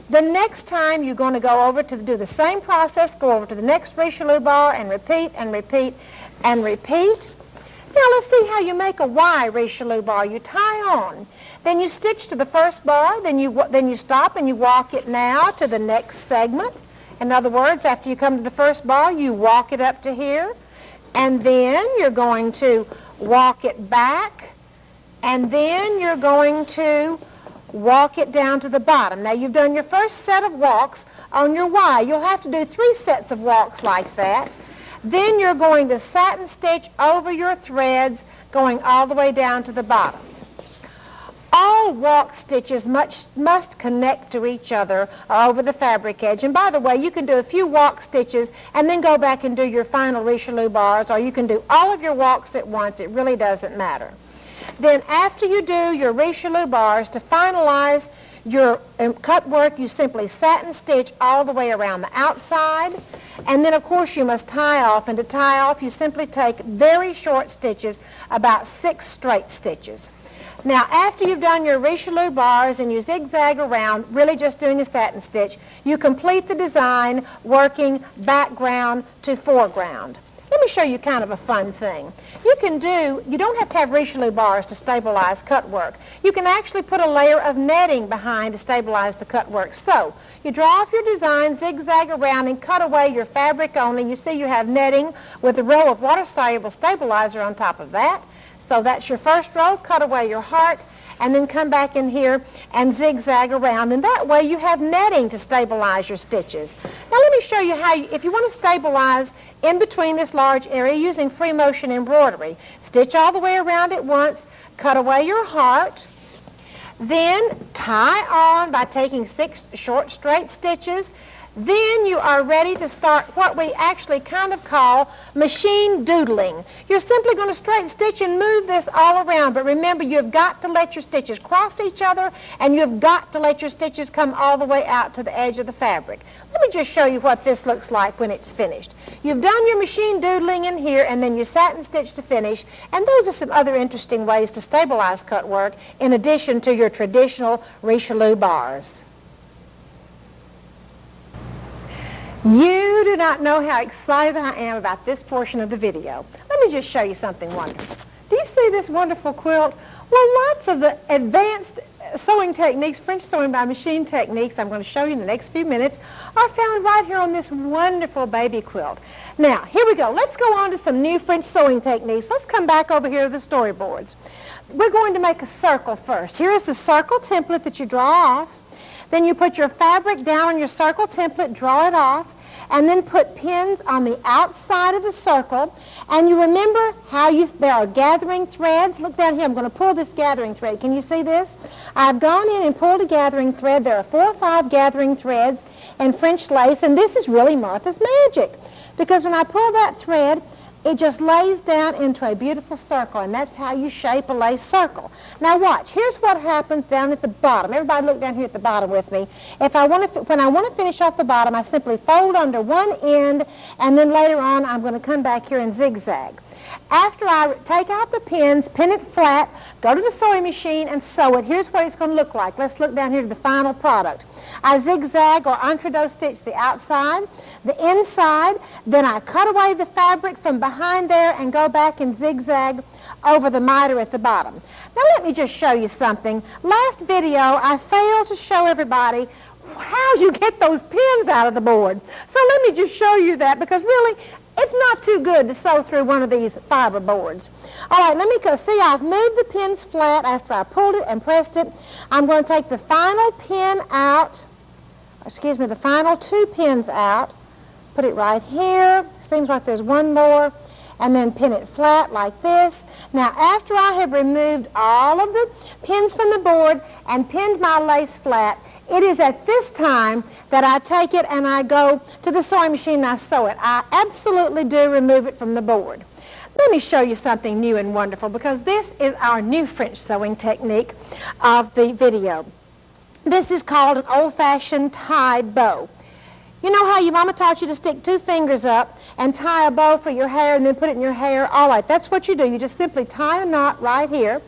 The next time you're going to go over to do the same process, go over to the next Richelieu bar and repeat and repeat and repeat. Now let's see how you make a Y Richelieu bar. You tie on, then you stitch to the first bar, then you stop and you walk it now to the next segment. In other words, after you come to the first bar, you walk it up to here, and then you're going to walk it back, and then you're going to walk it down to the bottom. Now you've done your first set of walks on your Y. You'll have to do 3 sets of walks like that. Then you're going to satin stitch over your threads going all the way down to the bottom. All walk stitches must connect to each other or over the fabric edge. And by the way, you can do a few walk stitches and then go back and do your final Richelieu bars, or you can do all of your walks at once. It really doesn't matter. Then after you do your Richelieu bars, to finalize your cut work, you simply satin stitch all the way around the outside. And then, of course, you must tie off. And to tie off, you simply take very short stitches, about 6 straight stitches. Now, after you've done your Richelieu bars and you zigzag around, really just doing a satin stitch, you complete the design working background to foreground. Let me show you kind of a fun thing. You don't have to have Richelieu bars to stabilize cut work. You can actually put a layer of netting behind to stabilize the cut work. So, you draw off your design, zigzag around, and cut away your fabric only. You see you have netting with a row of water-soluble stabilizer on top of that. So that's your first row, cut away your heart, and then come back in here and zigzag around. And that way you have netting to stabilize your stitches. Now let me show you how, if you want to stabilize in between this large area using free motion embroidery, stitch all the way around at once, cut away your heart, then tie on by taking 6 short straight stitches. Then you are ready to start what we actually kind of call machine doodling. You're simply going to straight stitch and move this all around, but remember, you've got to let your stitches cross each other, and you've got to let your stitches come all the way out to the edge of the fabric. Let me just show you what this looks like when it's finished. You've done your machine doodling in here, and then you satin stitch to finish, and those are some other interesting ways to stabilize cut work in addition to your traditional Richelieu bars. You do not know how excited I am about this portion of the video. Let me just show you something wonderful. Do you see this wonderful quilt? Well, lots of the advanced sewing techniques, French sewing by machine techniques I'm going to show you in the next few minutes, are found right here on this wonderful baby quilt. Now, here we go. Let's go on to some new French sewing techniques. Let's come back over here to the storyboards. We're going to make a circle first. Here is the circle template that you draw off. Then you put your fabric down on your circle template, draw it off, and then put pins on the outside of the circle. And you remember how there are gathering threads. Look down here. I'm going to pull this gathering thread. Can you see this? I've gone in and pulled a gathering thread. There are 4 or 5 gathering threads in French lace, and this is really Martha's magic, because when I pull that thread, it just lays down into a beautiful circle, and that's how you shape a lace circle. Now watch, here's what happens down at the bottom. Everybody look down here at the bottom with me. When I want to finish off the bottom, I simply fold under one end, and then later on I'm going to come back here and zigzag. After I take out the pins, pin it flat, go to the sewing machine and sew it. Here's what it's going to look like. Let's look down here to the final product. I zigzag or entre-deux stitch the outside, the inside, then I cut away the fabric from behind there and go back and zigzag over the miter at the bottom. Now let me just show you something. Last video I failed to show everybody how you get those pins out of the board. So let me just show you that, because really it's not too good to sew through one of these fiber boards. All right, let me go. See, I've moved the pins flat after I pulled it and pressed it. I'm going to take the final pin out, the final 2 pins out, put it right here. Seems like there's one more. And then pin it flat like this. Now, after I have removed all of the pins from the board and pinned my lace flat, it is at this time that I take it and I go to the sewing machine and I sew it. I absolutely do remove it from the board. Let me show you something new and wonderful, because this is our new French sewing technique of the video. This is called an old-fashioned tied bow. You know how your mama taught you to stick 2 fingers up and tie a bow for your hair and then put it in your hair? All right, that's what you do. You just simply tie a knot right here.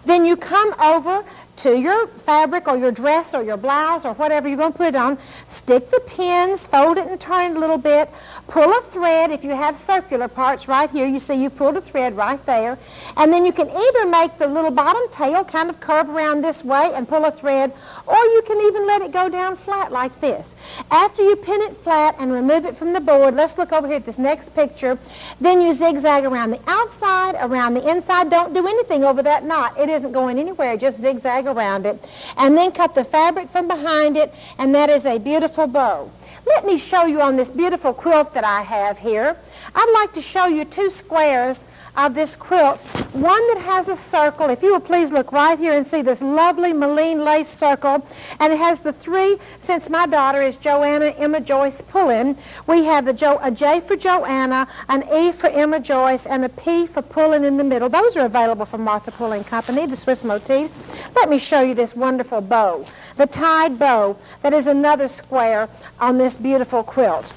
Then you come over to your fabric or your dress or your blouse or whatever you're going to put it on, stick the pins, fold it and turn it a little bit, pull a thread. If you have circular parts right here, you see you pulled a thread right there, and then you can either make the little bottom tail kind of curve around this way and pull a thread, or you can even let it go down flat like this. After you pin it flat and remove it from the board, let's look over here at this next picture, then you zigzag around the outside, around the inside. Don't do anything over that knot. It isn't going anywhere. Just zigzag around it, and then cut the fabric from behind it, and that is a beautiful bow. Let me show you on this beautiful quilt that I have here. I'd like to show you 2 squares of this quilt. One that has a circle. If you will please look right here and see this lovely Malene lace circle, and it has the 3, since my daughter is Joanna Emma Joyce Pullen, we have a J for Joanna, an E for Emma Joyce, and a P for Pullen in the middle. Those are available from Martha Pullen Company, the Swiss Motifs. Let me show you this wonderful bow, the tied bow, that is another square on this beautiful quilt.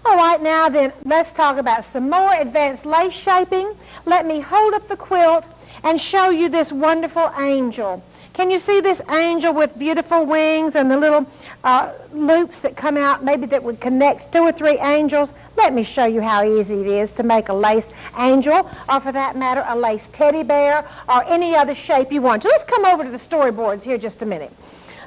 All right, now then, let's talk about some more advanced lace shaping. Let me hold up the quilt and show you this wonderful angel. Can you see this angel with beautiful wings and the little loops that come out, maybe that would connect 2 or 3 angels? Let me show you how easy it is to make a lace angel, or for that matter, a lace teddy bear, or any other shape you want. So let's come over to the storyboards here just a minute.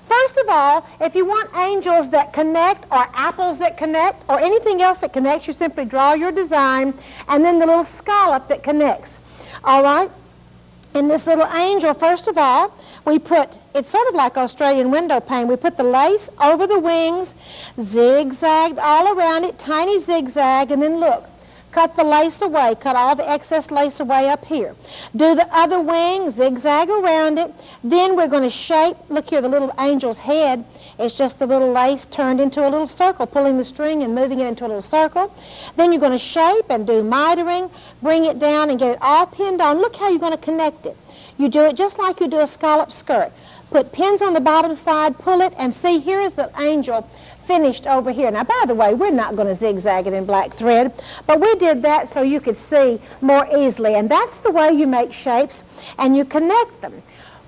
First of all, if you want angels that connect, or apples that connect, or anything else that connects, you simply draw your design, and then the little scallop that connects. All right? In this little angel, first of all, we put, it's sort of like Australian window pane, we put the lace over the wings, zigzagged all around it, tiny zigzag, and then look, cut the lace away, cut all the excess lace away up here. Do the other wing, zigzag around it. Then we're going to shape, look here, the little angel's head. It's just the little lace turned into a little circle, pulling the string and moving it into a little circle. Then you're going to shape and do mitering, bring it down and get it all pinned on. Look how you're going to connect it. You do it just like you do a scallop skirt. Put pins on the bottom side, pull it, and see, here is the angel finished over here. Now, by the way, we're not going to zigzag it in black thread, but we did that so you could see more easily, and that's the way you make shapes and you connect them.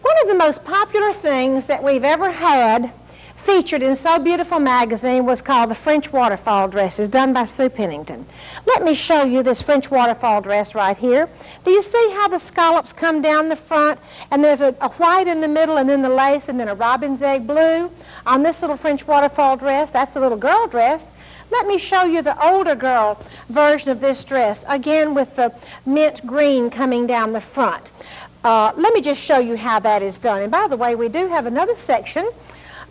One of the most popular things that we've ever had featured in So Beautiful magazine was called the French Waterfall dresses, done by Sue Pennington. Let me show you this French Waterfall dress right here. Do you see how the scallops come down the front, and there's a white in the middle, and then the lace, and then a robin's egg blue on this little French Waterfall dress? That's the little girl dress. Let me show you the older girl version of this dress, again with the mint green coming down the front. Let me just show you how that is done. And by the way, we do have another section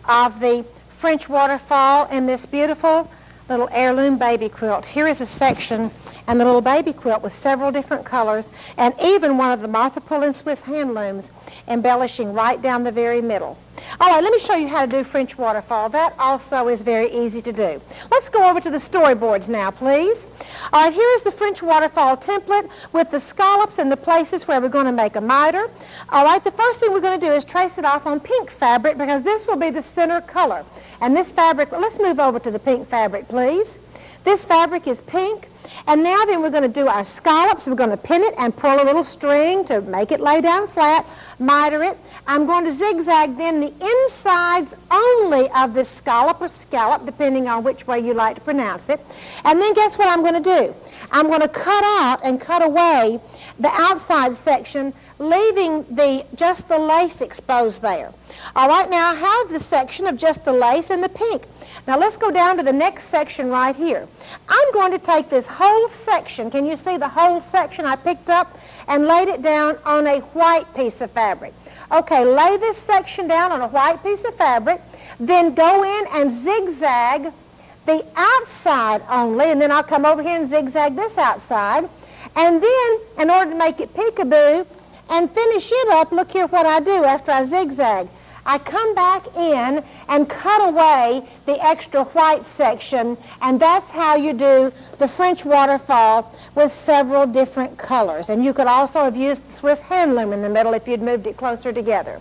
of the French Waterfall in this beautiful little heirloom baby quilt. Here is a section and the little baby quilt with several different colors, and even one of the Martha Pullen Swiss hand looms embellishing right down the very middle. All right, let me show you how to do French Waterfall. That also is very easy to do. Let's go over to the storyboards now, please. All right, here is the French Waterfall template with the scallops and the places where we're going to make a miter. All right, the first thing we're going to do is trace it off on pink fabric, because this will be the center color. And this fabric, let's move over to the pink fabric, please. This fabric is pink. And now then we're going to do our scallops. We're going to pin it and pull a little string to make it lay down flat, miter it. I'm going to zigzag then the insides only of this scallop or scallop, depending on which way you like to pronounce it. And then guess what I'm going to do? I'm going to cut out and cut away the outside section, leaving just the lace exposed there. All right, now I have the section of just the lace and the pink. Now let's go down to the next section right here. I'm going to take this whole section, can you see the whole section I picked up, and laid it down on a white piece of fabric. Okay, lay this section down on a white piece of fabric, then go in and zigzag the outside only, and then I'll come over here and zigzag this outside. And then, in order to make it peekaboo and finish it up, look here what I do after I zigzag. I come back in and cut away the extra white section, and that's how you do the French Waterfall with several different colors. And you could also have used the Swiss hand loom in the middle if you'd moved it closer together.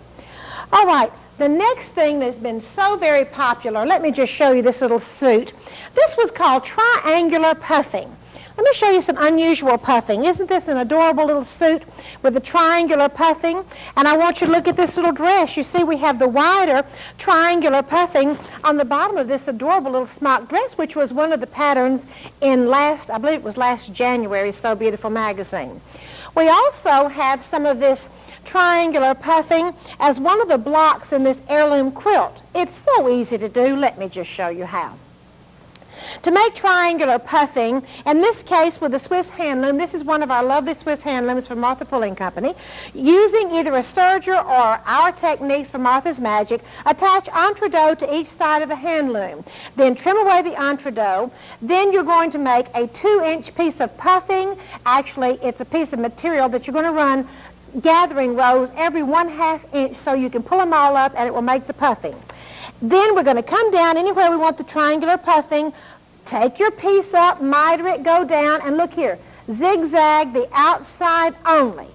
All right, The next thing that's been so very popular, let me just show you this little suit. This was called triangular puffing. Let me show you some unusual puffing. Isn't this an adorable little suit with the triangular puffing? And I want you to look at this little dress. You see we have the wider triangular puffing on the bottom of this adorable little smock dress, which was one of the patterns in I believe it was last January's So Beautiful magazine. We also have some of this triangular puffing as one of the blocks in this heirloom quilt. It's so easy to do. Let me just show you how. To make triangular puffing, in this case with the Swiss hand loom, this is one of our lovely Swiss hand looms from Martha Pulling Company, using either a serger or our techniques from Martha's Magic, attach entredot to each side of the hand loom. Then trim away the entredot. Then you're going to make a 2-inch piece of puffing. Actually, it's a piece of material that you're going to run gathering rows every 1/2 inch so you can pull them all up and it will make the puffing. Then we're going to come down anywhere we want the triangular puffing, take your piece up, miter it, go down, and look here, zigzag the outside only.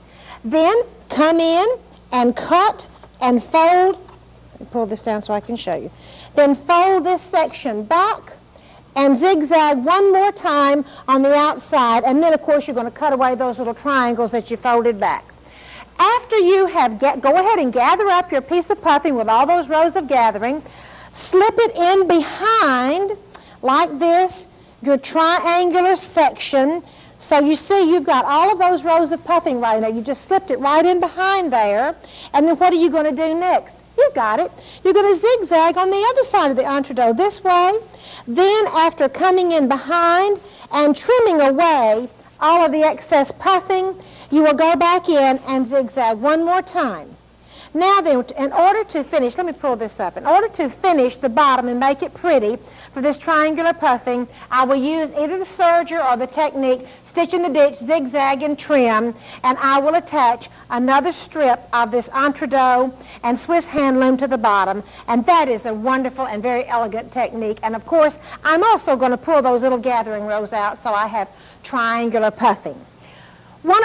Then come in and cut and fold. Let me pull this down so I can show you. Then fold this section back and zigzag one more time on the outside, and then of course you're going to cut away those little triangles that you folded back. After you have, go ahead and gather up your piece of puffing with all those rows of gathering, slip it in behind like this, your triangular section. So you see you've got all of those rows of puffing right in there. You just slipped it right in behind there. And then what are you going to do next? You got it. You're going to zigzag on the other side of the entredot this way. Then after coming in behind and trimming away all of the excess puffing, you will go back in and zigzag one more time. Now then, in order to finish, let me pull this up. In order to finish the bottom and make it pretty for this triangular puffing, I will use either the serger or the technique, stitch in the ditch, zigzag and trim, and I will attach another strip of this entredot and Swiss hand loom to the bottom, and that is a wonderful and very elegant technique. And of course, I'm also going to pull those little gathering rows out so I have triangular puffing.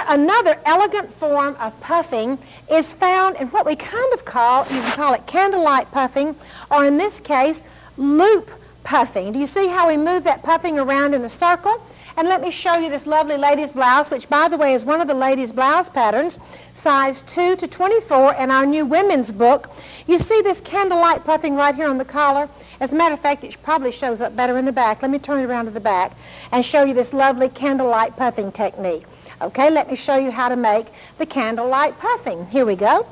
Another elegant form of puffing is found in what we kind of call, you can call it candlelight puffing, or in this case, loop puffing. Do you see how we move that puffing around in a circle? And let me show you this lovely lady's blouse, which by the way is one of the ladies' blouse patterns, size 2 to 24 in our new women's book. You see this candlelight puffing right here on the collar? As a matter of fact, it probably shows up better in the back. Let me turn it around to the back and show you this lovely candlelight puffing technique. Okay, let me show you how to make the candlelight puffing. Here we go.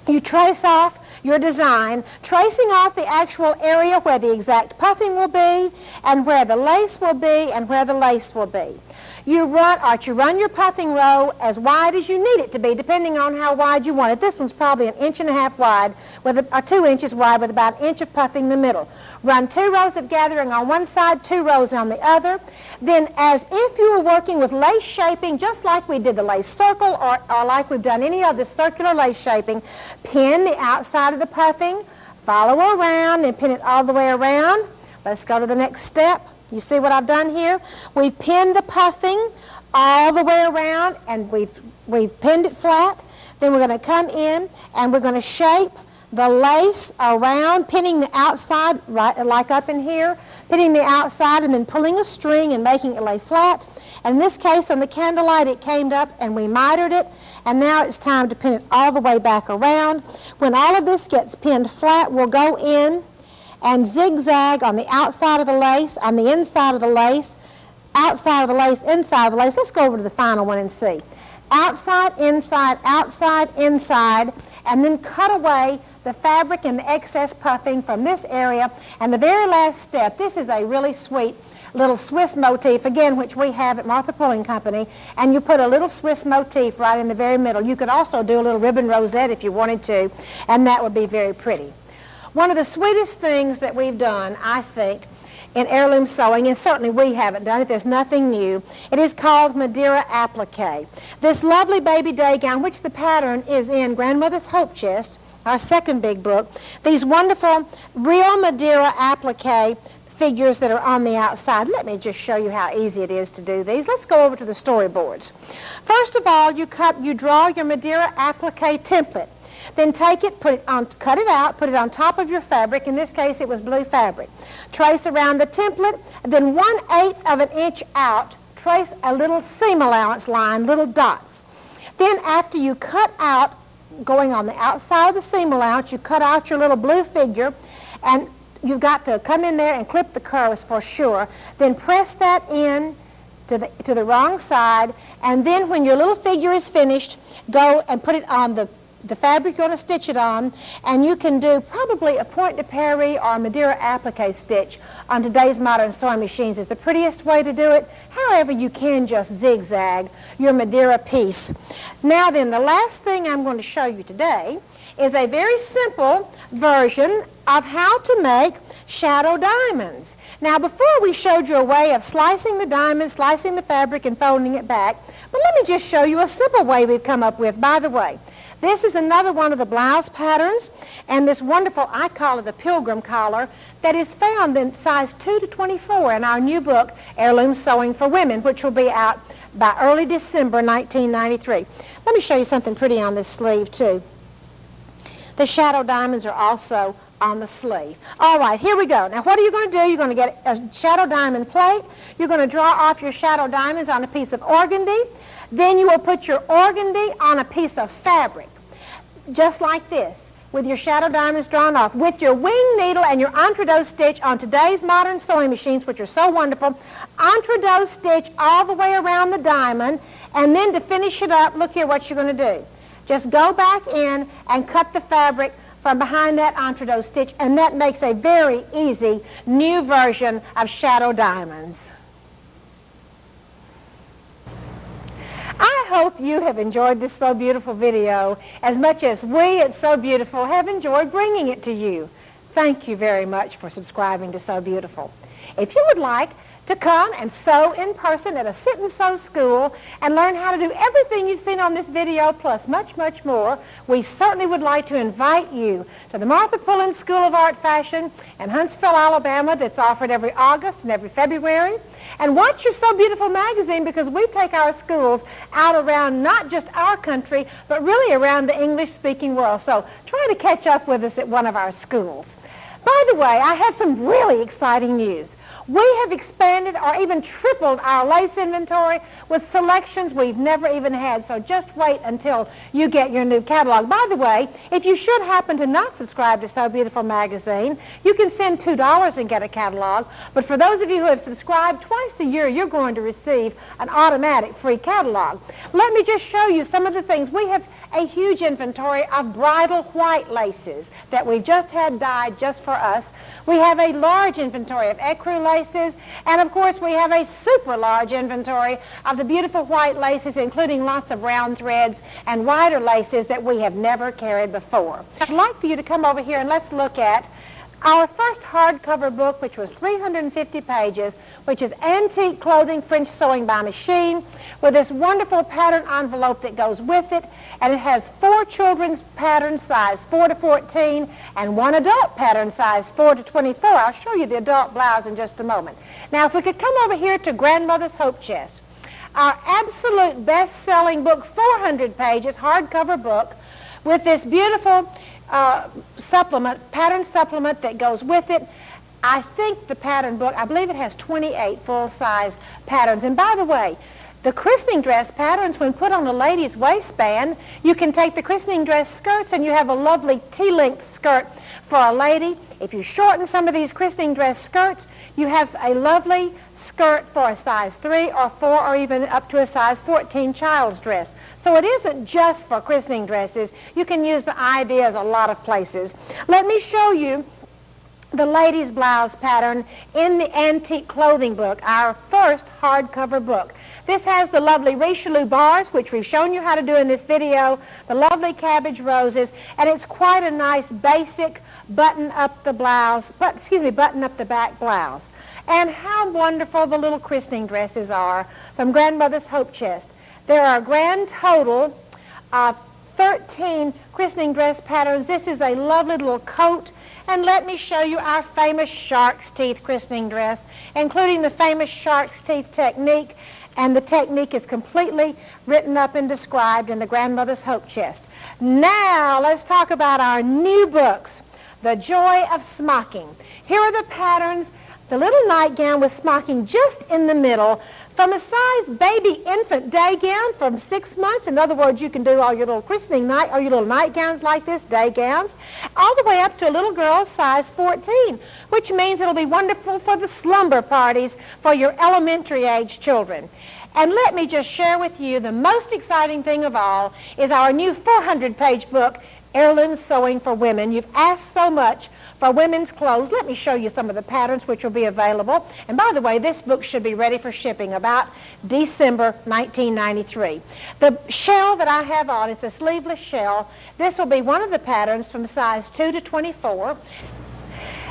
You trace off your design, tracing off the actual area where the exact puffing will be, and where the lace will be, and where the lace will be. You run your puffing row as wide as you need it to be, depending on how wide you want it. This one's probably 1.5 inches wide, or 2 inches wide, with about 1 inch of puffing in the middle. Run 2 rows of gathering on one side, 2 rows on the other. Then, as if you were working with lace shaping, just like we did the lace circle, or like we've done any other circular lace shaping, pin the outside of the puffing, follow around, and pin it all the way around. Let's go to the next step. You see what I've done here? We've pinned the puffing all the way around, and we've pinned it flat. Then we're going to come in and we're going to shape the lace around, pinning the outside, right, like up in here, pinning the outside and then pulling a string and making it lay flat. And in this case, on the candlelight, it came up and we mitered it, and now it's time to pin it all the way back around. When all of this gets pinned flat, we'll go in and zigzag on the outside of the lace, on the inside of the lace, outside of the lace, inside of the lace. Let's go over to the final one and see. Outside, inside, and then cut away the fabric and the excess puffing from this area. And the very last step, this is a really sweet little Swiss motif, again, which we have at Martha Pulling Company, and you put a little Swiss motif right in the very middle. You could also do a little ribbon rosette if you wanted to, and that would be very pretty. One of the sweetest things that we've done, I think, in heirloom sewing, and certainly we haven't done it, there's nothing new, it is called Madeira Applique. This lovely baby day gown, which the pattern is in Grandmother's Hope Chest, our second big book, these wonderful real Madeira Applique figures that are on the outside. Let me just show you how easy it is to do these. Let's go over to the storyboards. First of all, you draw your Madeira Applique template. Then take it, put it on, cut it out, put it on top of your fabric. In this case, it was blue fabric. Trace around the template, then 1/8 of an inch out, trace a little seam allowance line, little dots. Then after you cut out, going on the outside of the seam allowance, you cut out your little blue figure, and you've got to come in there and clip the curves for sure. Then press that in to the wrong side, and then when your little figure is finished, go and put it on the fabric you're going to stitch it on, and you can do probably a Point de Paris or a Madeira applique stitch on today's modern sewing machines is the prettiest way to do it. However, you can just zigzag your Madeira piece. Now then, the last thing I'm going to show you today is a very simple version of how to make shadow diamonds. Now, before we showed you a way of slicing the diamond, slicing the fabric, and folding it back, but let me just show you a simple way we've come up with. By the way, this is another one of the blouse patterns, and this wonderful, I call it a pilgrim collar, that is found in size 2 to 24 in our new book, Heirloom Sewing for Women, which will be out by early December 1993. Let me show you something pretty on this sleeve, too. The shadow diamonds are also on the sleeve. All right, here we go. Now, what are you going to do? You're going to get a shadow diamond plate. You're going to draw off your shadow diamonds on a piece of organdy. Then you will put your organdy on a piece of fabric, just like this, with your shadow diamonds drawn off. With your wing needle and your entre-deux stitch on today's modern sewing machines, which are so wonderful, entre-deux stitch all the way around the diamond, and then to finish it up, look here what you're going to do. Just go back in and cut the fabric from behind that entre-deux stitch, and that makes a very easy new version of shadow diamonds. I hope you have enjoyed this So Beautiful video as much as we at So Beautiful have enjoyed bringing it to you. Thank you very much for subscribing to So Beautiful. If you would like to come and sew in person at a sit and sew school and learn how to do everything you've seen on this video plus much, much more, we certainly would like to invite you to the Martha Pullen School of Art Fashion in Huntsville, Alabama, that's offered every August and every February. And watch your So Beautiful magazine, because we take our schools out around not just our country, but really around the English-speaking world. So try to catch up with us at one of our schools. By the way, I have some really exciting news. We have expanded or even tripled our lace inventory with selections we've never even had, so just wait until you get your new catalog. By the way, if you should happen to not subscribe to So Beautiful magazine, you can send $2 and get a catalog, but for those of you who have subscribed twice a year, you're going to receive an automatic free catalog. Let me just show you some of the things. We have a huge inventory of bridal white laces that we've just had dyed just for us. We have a large inventory of ecru laces, and of course we have a super large inventory of the beautiful white laces, including lots of round threads and wider laces that we have never carried before. I'd like for you to come over here and let's look at our first hardcover book, which was 350 pages, which is Antique Clothing French Sewing by Machine, with this wonderful pattern envelope that goes with it. And it has 4 children's patterns, size 4 to 14, and 1 adult pattern, size 4 to 24. I'll show you the adult blouse in just a moment. Now, if we could come over here to Grandmother's Hope Chest, our absolute best-selling book, 400 pages, hardcover book, with this beautiful pattern supplement that goes with it. I think the pattern book, I believe it has 28 full-size patterns. And by the way, the christening dress patterns, when put on a lady's waistband, you can take the christening dress skirts and you have a lovely T-length skirt for a lady. If you shorten some of these christening dress skirts, you have a lovely skirt for a size 3 or 4 or even up to a size 14 child's dress. So it isn't just for christening dresses. You can use the ideas a lot of places. Let me show you the ladies' blouse pattern in the Antique Clothing book, our first hardcover book. This has the lovely Richelieu bars, which we've shown you how to do in this video, the lovely cabbage roses, and it's quite a nice basic button up the back blouse. And how wonderful the little christening dresses are from Grandmother's Hope Chest. There are a grand total of 13 christening dress patterns. This is a lovely little coat, And let me show you our famous shark's teeth christening dress, including the famous shark's teeth technique. And the technique is completely written up and described in the Grandmother's Hope Chest. Now, let's talk about our new books, The Joy of Smocking. Here are the patterns, the little nightgown with smocking just in the middle, from a size baby infant day gown from 6 months. In other words, you can do all your little christening night or your little nightgowns like this, day gowns, all the way up to a little girl size 14, which means it'll be wonderful for the slumber parties for your elementary age children. And let me just share with you the most exciting thing of all is our new 400-page book, Heirloom Sewing for Women. You've asked so much for women's clothes. Let me show you some of the patterns which will be available. And by the way, this book should be ready for shipping about December 1993. The shell that I have on is a sleeveless shell. This will be one of the patterns from size 2 to 24.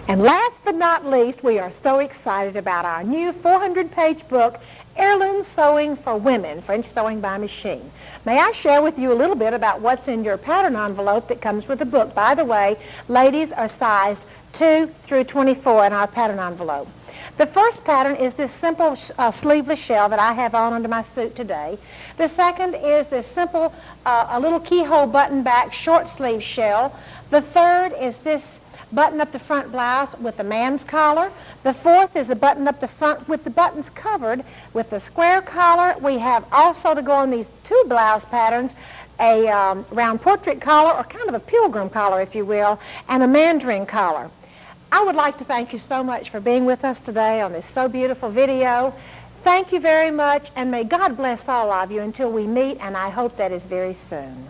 And last but not least, we are so excited about our new 400-page book, Heirloom Sewing for Women, French Sewing by Machine. May I share with you a little bit about what's in your pattern envelope that comes with the book? By the way, ladies are sized 2 through 24 in our pattern envelope. The first pattern is this simple sleeveless shell that I have on under my suit today. The second is this simple, a little keyhole button back short sleeve shell. The third is this button up the front blouse with a man's collar. The fourth is a button up the front with the buttons covered with the square collar. We have also, to go on these two blouse patterns, a round portrait collar, or kind of a pilgrim collar, if you will, and a mandarin collar. I would like to thank you so much for being with us today on this so beautiful video. Thank you very much, and may God bless all of you until we meet, and I hope that is very soon.